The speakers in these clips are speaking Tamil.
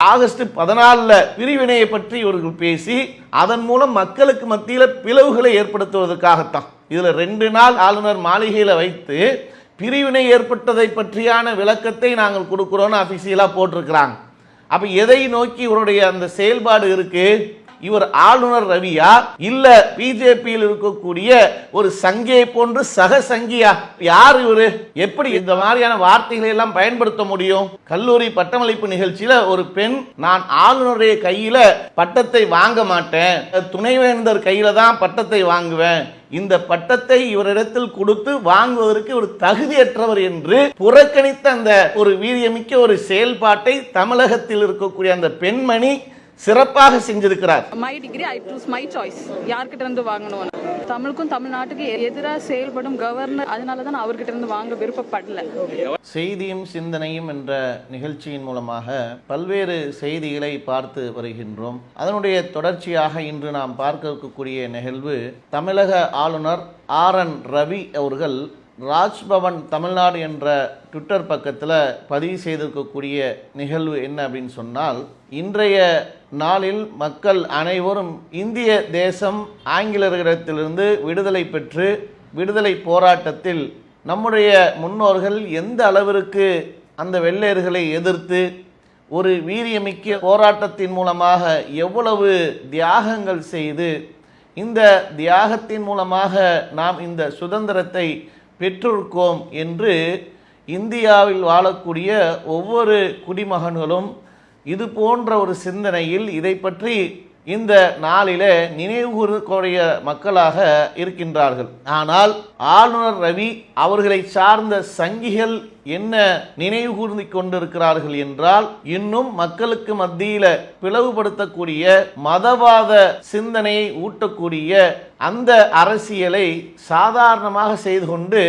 ஆகஸ்ட் 14 பிரிவினையை பற்றி இவர்கள் பேசி அதன் மூலம் மக்களுக்கு மத்தியில் பிளவுகளை ஏற்படுத்துவதற்காகத்தான். இதுல 2 நாள் ஆளுநர் மாளிகையில வைத்து பிரிவினை ஏற்பட்டதை பற்றியான விளக்கத்தை நாங்கள் கொடுக்கிறோம்னு அபிஷியலா போட்டிருக்கிறாங்க. அப்ப எதை நோக்கி இவருடைய அந்த செயல்பாடு இருக்கு? இவர் ஆளுநர் ரவியா இல்ல பிஜேபியில் இருக்கக்கூடிய ஒரு சங்கியை போன்று சக சங்கியா? யார் இவரு? எப்படி இந்த மாதிரியான வார்த்தைகளை எல்லாம் பயன்படுத்த முடியும்? கல்லூரி பட்டமளிப்பு நிகழ்ச்சியில ஒரு பெண், நான் ஆளுநருடைய கையில பட்டத்தை வாங்க மாட்டேன், துணைவேந்தர் கையில தான் பட்டத்தை வாங்குவேன், இந்த பட்டத்தை இவரிடத்தில் கொடுத்து வாங்குவதற்கு ஒரு தகுதியற்றவர் என்று புறக்கணித்த அந்த ஒரு வீரியமிக்க ஒரு செயல்பாட்டை தமிழகத்தில் இருக்கக்கூடிய அந்த பெண்மணி சிறப்பாக செஞ்சிருக்கிறார். My degree I choose my choice. யார்கிட்ட இருந்து வாங்கணும்? தமிழுக்கும் தமிழ்நாட்டுக்கு எதிராக செயல்படும் கவர்னர், அதனால தான் அவர்கிட்ட இருந்து வாங்க விருப்பப்படல. செய்தியும் சிந்தனையும் என்ற நிகழ்ச்சியின் மூலமாக பல்வேறு செய்திகளை பார்த்து வருகின்றோம். அதனுடைய தொடர்ச்சியாக இன்று நாம் பார்க்க இருக்கக்கூடிய நிகழ்வு, தமிழக ஆளுநர் RN ரவி அவர்கள் ராஜ்பவன் தமிழ்நாடு என்ற ட்விட்டர் பக்கத்தில் பதிவு செய்திருக்கக்கூடிய நிகழ்வு என்ன அப்படின்னு சொன்னால், இன்றைய நாளில் மக்கள் அனைவரும் இந்திய தேசம் ஆங்கிலேயர்களிடத்திலிருந்து விடுதலை பெற்று விடுதலை போராட்டத்தில் நம்முடைய முன்னோர்கள் எந்த அளவிற்கு அந்த வெள்ளையர்களை எதிர்த்து ஒரு வீரியமிக்க போராட்டத்தின் மூலமாக எவ்வளவு தியாகங்கள் செய்து இந்த தியாகத்தின் மூலமாக நாம் இந்த சுதந்திரத்தை பெற்றிருக்கோம் என்று இந்தியாவில் வாழக்கூடிய ஒவ்வொரு குடிமகன்களும் இது போன்ற ஒரு சிந்தனையில் இதை பற்றி இந்த நாளிலே நினைவுகூரக்கூடிய மக்களாக இருக்கின்றார்கள். ஆனால் ஆளுநர் ரவி அவர்களை சார்ந்த சங்கிகள் என்ன நினைவு கூர்ந்து கொண்டிருக்கிறார்கள் என்றால், இன்னும் மக்களுக்கு மத்தியில பிளவுபடுத்தக்கூடிய மதவாத சிந்தனையை ஊட்டக்கூடிய அந்த அரசியலை சாதாரணமாக செய்து கொண்டு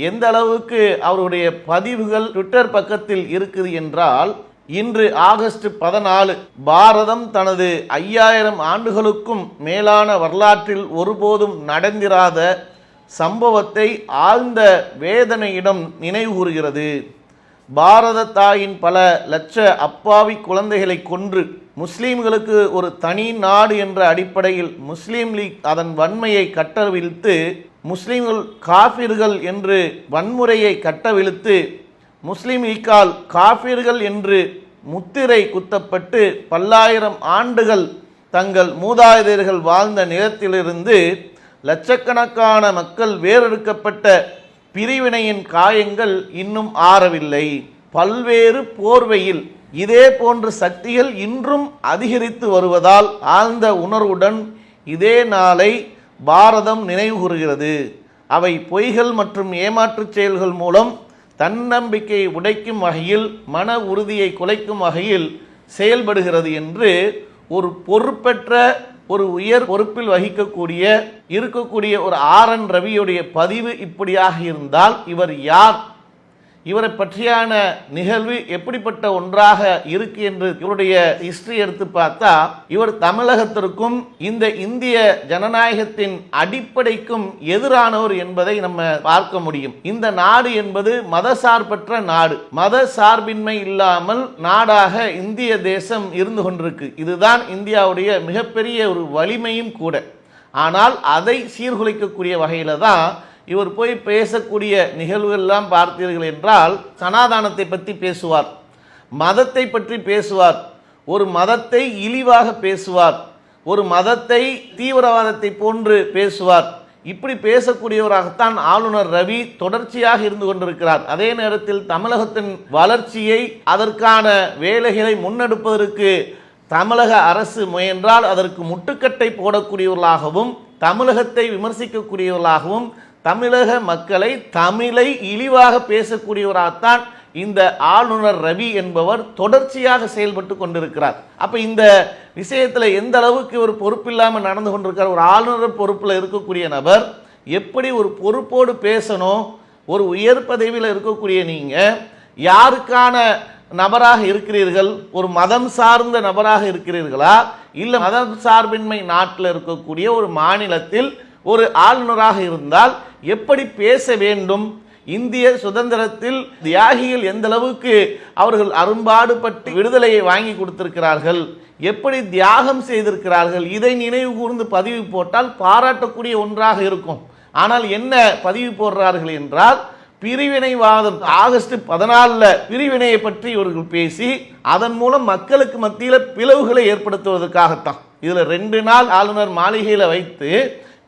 எந்த அளவுக்கு அவருடைய பதிவுகள் ட்விட்டர் பக்கத்தில் இருக்குது என்றால், இன்று ஆகஸ்ட் 14 பாரதம் தனது 5000 ஆண்டுகளுக்கும் மேலான வரலாற்றில் ஒருபோதும் நடந்திராத சம்பவத்தை ஆழ்ந்த வேதனையிடம் நினைவு கூறுகிறது. பாரத தாயின் பல லட்ச அப்பாவி குழந்தைகளை கொன்று முஸ்லீம்களுக்கு ஒரு தனி நாடு என்ற அடிப்படையில் முஸ்லீம் லீக் அதன் வன்மையை கட்டவிழ்த்து, முஸ்லீம்கள் காஃபிர்கள் என்று வன்முறையை கட்டவிழ்த்து, முஸ்லீம் லீக்கால் காஃபிர்கள் என்று முத்திரை குத்தப்பட்டு பல்லாயிரம் ஆண்டுகள் தங்கள் மூதாதையர்கள் வாழ்ந்த நிலத்திலிருந்து லட்சக்கணக்கான மக்கள் வேறெடுக்கப்பட்ட பிரிவினையின் காயங்கள் இன்னும் ஆறவில்லை. பல்வேறு போர்வையில் இதே போன்ற சக்திகள் இன்றும் அதிகரித்து வருவதால் ஆழ்ந்த உணர்வுடன் இதே நாளை பாரதம் நினைவு கூறுகிறது. அவை பொய்கள் மற்றும் ஏமாற்றுச் செயல்கள் மூலம் தன்னம்பிக்கையை உடைக்கும் வகையில், மன உறுதியை குலைக்கும் வகையில் செயல்படுகிறது என்று ஒரு பொறுப்பற்ற ஒரு உயர் பொறுப்பில் இருக்கக்கூடிய ஒரு RN ரவியுடைய பதிவு இப்படியாக இருந்தால் இவர் யார்? இவரை பற்றியான நிகழ்வு எப்படிப்பட்ட ஒன்றாக இருக்கு என்று இவருடைய ஹிஸ்டரி எடுத்து பார்த்தா, இவர் தமிழகத்திற்கும் இந்த இந்திய ஜனநாயகத்தின் அடிப்படைக்கும் எதிரானவர் என்பதை நம்ம பார்க்க முடியும். இந்த நாடு என்பது மதசார்பற்ற நாடு, மத சார்பின்மை இல்லாமல் நாடாக இந்திய தேசம் இருந்து கொண்டிருக்கு. இதுதான் இந்தியாவுடைய மிகப்பெரிய ஒரு வலிமையும் கூட. ஆனால் அதை சீர்குலைக்கக்கூடிய வகையில தான் இவர் போய் பேசக்கூடிய நிகழ்வுகள்லாம் பார்த்தீர்கள் என்றால், சனாதானத்தை பற்றி பேசுவார், மதத்தை பற்றி பேசுவார், ஒரு மதத்தை இழிவாக பேசுவார், ஒரு மதத்தை தீவிரவாதத்தை போன்று பேசுவார். இப்படி பேசக்கூடியவராகத்தான் ஆளுநர் ரவி தொடர்ச்சியாக இருந்து கொண்டிருக்கிறார். அதே நேரத்தில் தமிழகத்தின் வளர்ச்சியை, அதற்கான வேலைகளை முன்னெடுப்பதற்கு தமிழக அரசு முயன்றால் அதற்கு முட்டுக்கட்டை போடக்கூடியவர்களாகவும், தமிழகத்தை விமர்சிக்கக்கூடியவர்களாகவும், தமிழக மக்களை தமிழை இழிவாக பேசக்கூடியவராகத்தான் இந்த ஆளுநர் ரவி என்பவர் தொடர்ச்சியாக செயல்பட்டு கொண்டிருக்கிறார். அப்ப இந்த விஷயத்துல எந்த அளவுக்கு ஒரு பொறுப்பில்லாமல் நடந்து கொண்டிருக்கிறார்? ஒரு ஆளுநர் பொறுப்பில் இருக்கக்கூடிய நபர் எப்படி ஒரு பொறுப்போடு பேசணும்? ஒரு உயர் பதவியில் இருக்கக்கூடிய நீங்க யாருக்கான நபராக இருக்கிறீர்கள்? ஒரு மதம் சார்ந்த நபராக இருக்கிறீர்களா, இல்ல மதம் சார்பின்மை நாட்டில் இருக்கக்கூடிய ஒரு மாநிலத்தில் ஒரு ஆளுநராக இருந்தால் எப்படி பேச வேண்டும், இந்திய சுதந்திரத்தில் தியாகிகள் எந்த அளவுக்கு அவர்கள் அரும்பாடுபட்டு விடுதலையை வாங்கி கொடுத்திருக்கிறார்கள், எப்படி தியாகம் செய்திருக்கிறார்கள், இதை நினைவு கூர்ந்து பதிவு போட்டால் பாராட்டக்கூடிய ஒன்றாக இருக்கும். ஆனால் என்ன பதிவு போடுறார்கள் என்றால், பிரிவினைவாதம் ஆகஸ்ட் 14 பிரிவினையை பற்றி இவர்கள் பேசி அதன் மூலம் மக்களுக்கு மத்தியில் பிளவுகளை ஏற்படுத்துவதற்காகத்தான். இதுல 2 நாள் ஆளுநர் மாளிகையில வைத்து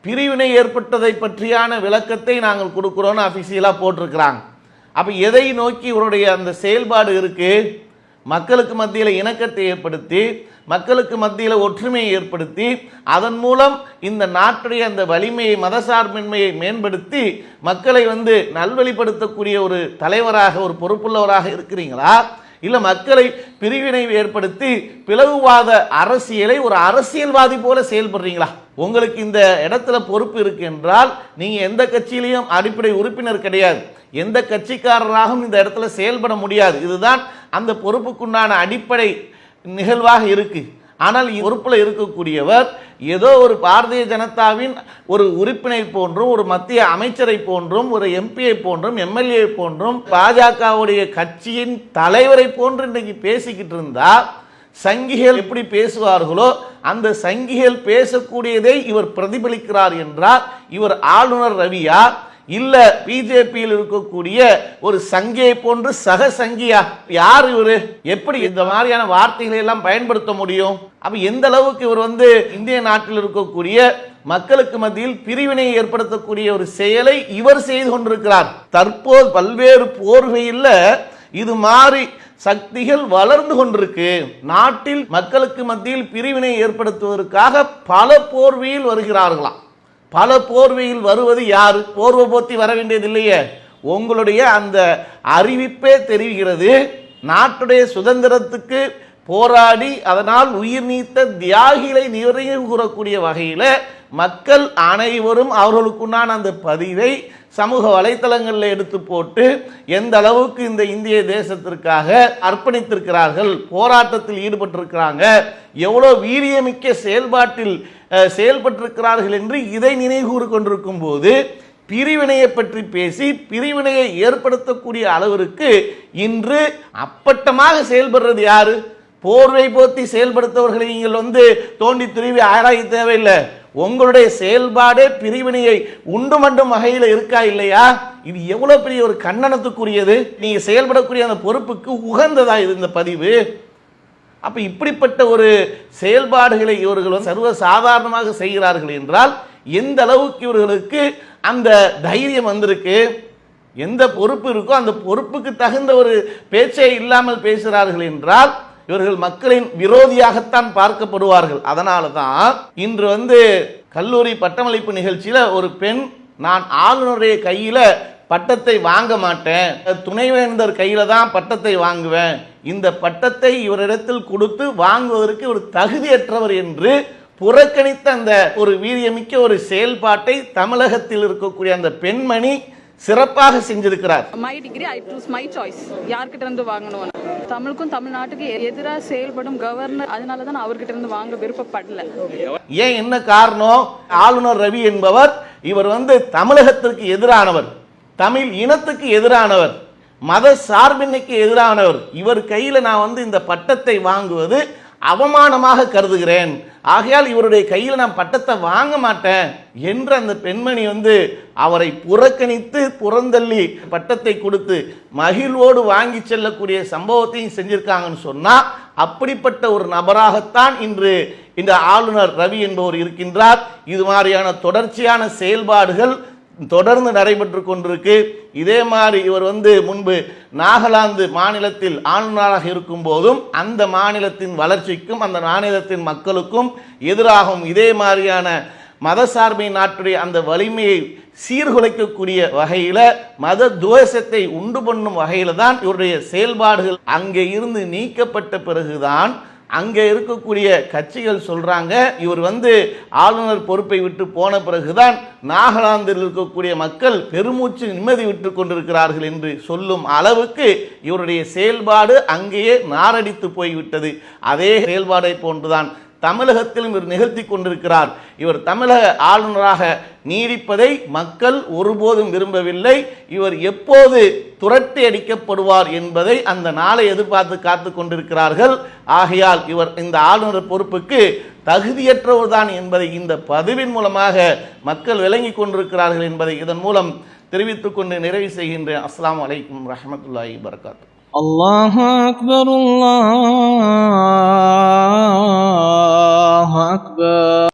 பிரிவினை ஏற்பட்டதை பற்றியான விளக்கத்தை நாங்கள் கொடுக்கிறோம் அபிஷியலா போட்டிருக்கிறாங்க. அப்ப எதை நோக்கி இவருடைய அந்த செயல்பாடு இருக்கு? மக்களுக்கு மத்தியில் இணக்கத்தை ஏற்படுத்தி, மக்களுக்கு மத்தியில் ஒற்றுமையை ஏற்படுத்தி, அதன் மூலம் இந்த நாட்டுடைய அந்த வலிமையை, மதசார்பின்மையை மேம்படுத்தி மக்களை நல்வழிப்படுத்தக்கூடிய ஒரு தலைவராக, ஒரு பொறுப்புள்ளவராக இருக்கிறீங்களா? இல்ல மக்களை பிரிவினை ஏற்படுத்தி பிளவுவாத அரசியலை ஒரு அரசியல்வாதி போல செயல்படுறீங்களா? உங்களுக்கு இந்த இடத்துல பொறுப்பு இருக்கு என்றால் நீங்க எந்த கட்சியிலையும் அடிப்படை உறுப்பினர் கிடையாது, எந்த கட்சிக்காரராகவும் இந்த இடத்துல செயல்பட முடியாது. இதுதான் அந்த பொறுப்புக்குண்டான அடிப்படை நிகழ்வாக இருக்கு. ஆனால் பொறுப்புல இருக்கக்கூடியவர் ஏதோ ஒரு பாரதிய ஜனதாவின் ஒரு உறுப்பினர் போன்றும், ஒரு மத்திய அமைச்சரை போன்றும், ஒரு எம்பியை போன்றும், எம்எல்ஏ போன்றும், பாஜகவுடைய கட்சியின் தலைவரை போன்று இன்னைக்கு பேசிக்கிட்டு இருந்தா, சங்கிகள் எப்படி பேசுவார்களோ அந்த சங்கிகள் பேசக்கூடியதை இவர் பிரதிபலிக்கிறார் என்றால் இவர் ஆளுநர் ரவியா, இல்ல பிஜேபியில் இருக்கக்கூடிய ஒரு சங்கியை போன்று சக சங்கியா? யார் இவரு? எப்படி இந்த மாதிரியான வார்த்தைகளை எல்லாம் பயன்படுத்த முடியும்? அப்ப எந்த அளவுக்கு இவர் இந்திய நாட்டில் இருக்கக்கூடிய மக்களுக்கு மத்தியில் பிரிவினை ஏற்படுத்தக்கூடிய ஒரு செயலை இவர் செய்து கொண்டிருக்கிறார். தற்போது பல்வேறு போர்வையில் இது மாதிரி சக்திகள் வளர்ந்து கொண்டிருக்கு. நாட்டில் மக்களுக்கு மத்தியில் பிரிவினை ஏற்படுத்துவதற்காக பல போர்வையில் வருகிறார்களாம். பல போர்வையில் வருவது யாரு? போர்வை போத்தி வர வேண்டியது இல்லையே. உங்களுடைய அந்த அறிவிப்பே தெரிகிறது. நாட்டுடைய சுதந்திரத்துக்கு போராடி அதனால் உயிர் நீத்த தியாகிகளை நினைவு கூறக்கூடிய வகையில் மக்கள் அனைவரும் அவர்களுக்குண்டான அந்த பதிவை சமூக வலைத்தளங்களில் எடுத்து போட்டு எந்த அளவுக்கு இந்த இந்திய தேசத்திற்காக அர்ப்பணித்திருக்கிறார்கள், போராட்டத்தில் ஈடுபட்டிருக்கிறாங்க, எவ்வளோ வீரியமிக்க செயல்பாட்டில் செயல்பட்டிருக்கிறார்கள் என்று இதை நினைவு கொண்டிருக்கும் போது பிரிவினையை பற்றி பேசி பிரிவினையை ஏற்படுத்தக்கூடிய அளவிற்கு இன்று அப்பட்டமாக செயல்படுறது யாரு? போர்வை போத்தி செயல்படுத்தவர்களை நீங்கள் தோண்டி துருவி ஆராய தேவையில்லை. உங்களுடைய செயல்பாடே பிரிவினையை உண்டு மண்டும் வகையில் இருக்கா இல்லையா? இது எவ்வளவு பெரிய ஒரு கண்டனத்துக்குரியது. நீங்க செயல்படக்கூடிய அந்த பொறுப்புக்கு உகந்ததா இது இந்த பதிவு? அப்ப இப்படிப்பட்ட ஒரு செயல்பாடுகளை இவர்கள் சர்வ சாதாரணமாக செய்கிறார்கள் என்றால் எந்த அளவுக்கு இவர்களுக்கு அந்த தைரியம் வந்திருக்கு? எந்த பொறுப்பு இருக்கோ அந்த பொறுப்புக்கு தகுந்த ஒரு பேச்சை இல்லாமல் பேசுகிறார்கள் என்றால் இவர்கள் மக்களின் விரோதியாகத்தான் பார்க்கப்படுவார்கள். அதனால தான் இன்று கல்லூரி பட்டமளிப்பு நிகழ்ச்சியில ஒரு பெண், நான் ஆளுநருடைய கையில பட்டத்தை வாங்க மாட்டேன், துணைவேந்தர் கையில தான் பட்டத்தை வாங்குவேன், இந்த பட்டத்தை இவரிடத்தில் கொடுத்து வாங்குவதற்கு ஒரு தகுதியற்றவர் என்று புறக்கணித்த அந்த ஒரு வீரியமிக்க ஒரு செயல்பாட்டை தமிழகத்தில் இருக்கக்கூடிய அந்த பெண்மணி சிறப்பாக செஞ்சிருக்கிறார். My degree I choose my choice. யார்கிட்ட இருந்து வாங்கணும்? தமிழுக்கும் தமிழ்நாட்டுக்கு எதிராக செயல்படும் கவர்னர், அதனால தான் அவர்கிட்ட இருந்து வாங்க விருப்பப்படல. ஏன், என்ன காரணம்? ஆளுநர் ரவி என்பவர் இவர் தமிழகத்திற்கு எதிரானவர், தமிழ் இனத்துக்கு எதிரானவர், மத சார்பின்மைக்கு எதிரானவர். இவர் கையில நான் இந்த பட்டத்தை வாங்குவது அவமானமாக கருதுகிறேன், ஆகையால் இவருடைய கையில் நான் பட்டத்தை வாங்க மாட்டேன் என்று அந்த பெண்மணி அவரை புறக்கணித்து புறந்தள்ளி பட்டத்தை கொடுத்து மகிழ்வோடு வாங்கி செல்லக்கூடிய சம்பவத்தையும் செஞ்சிருக்காங்கன்னு சொன்னா, அப்படிப்பட்ட ஒரு நபராகத்தான் இன்று இந்த ஆளுநர் ரவி என்பவர் இருக்கின்றார். இது மாதிரியான தொடர்ச்சியான செயல்பாடுகள் தொடர்ந்து நடைபெற்று கொண்டிருக்கு. இதே மாதிரி இவர் முன்பு நாகாலாந்து மாநிலத்தில் ஆளுநராக இருக்கும் போதும் அந்த மாநிலத்தின் வளர்ச்சிக்கும் அந்த மாநிலத்தின் மக்களுக்கும் எதிராகவும் இதே மாதிரியான மதசார்பை நாட்டுடைய அந்த வலிமையை சீர்குலைக்கக்கூடிய வகையில மத துவேஷத்தை உண்டு பண்ணும் வகையில தான் இவருடைய செயல்பாடுகள். அங்கே இருந்து நீக்கப்பட்ட பிறகுதான் அங்கே இருக்கக்கூடிய கட்சிகள் சொல்றாங்க, இவர் ஆளுநர் பொறுப்பை விட்டு போன பிறகுதான் நாகாலாந்தில் இருக்கக்கூடிய மக்கள் பெருமூச்சு நிம்மதி விட்டு கொண்டிருக்கிறார்கள் என்று சொல்லும் அளவுக்கு இவருடைய செயல்பாடு அங்கேயே நாரடித்து போய்விட்டது. அதே செயல்பாடை போன்றுதான் தமிழகத்திலும் இவர் நிகழ்த்தி கொண்டிருக்கிறார். இவர் தமிழக ஆளுநராக நீடிப்பதை மக்கள் ஒருபோதும் விரும்பவில்லை. இவர் எப்போது துரட்டி அடிக்கப்படுவார் என்பதை அந்த நாளை எதிர்பார்த்து காத்து கொண்டிருக்கிறார்கள். ஆகையால் இவர் இந்த ஆளுநர் பொறுப்புக்கு தகுதியற்றவர் தான் என்பதை இந்த பதிவின் மூலமாக மக்கள் விளங்கி கொண்டிருக்கிறார்கள் என்பதை இதன் மூலம் தெரிவித்துக் கொண்டு நிறைவு செய்கின்றேன். அஸ்ஸலாமு அலைக்கும் வரஹ்மத்துல்லாஹி வபரகாத்துஹு. அல்லாஹு அக்பர், அல்லாஹு அக்பர்.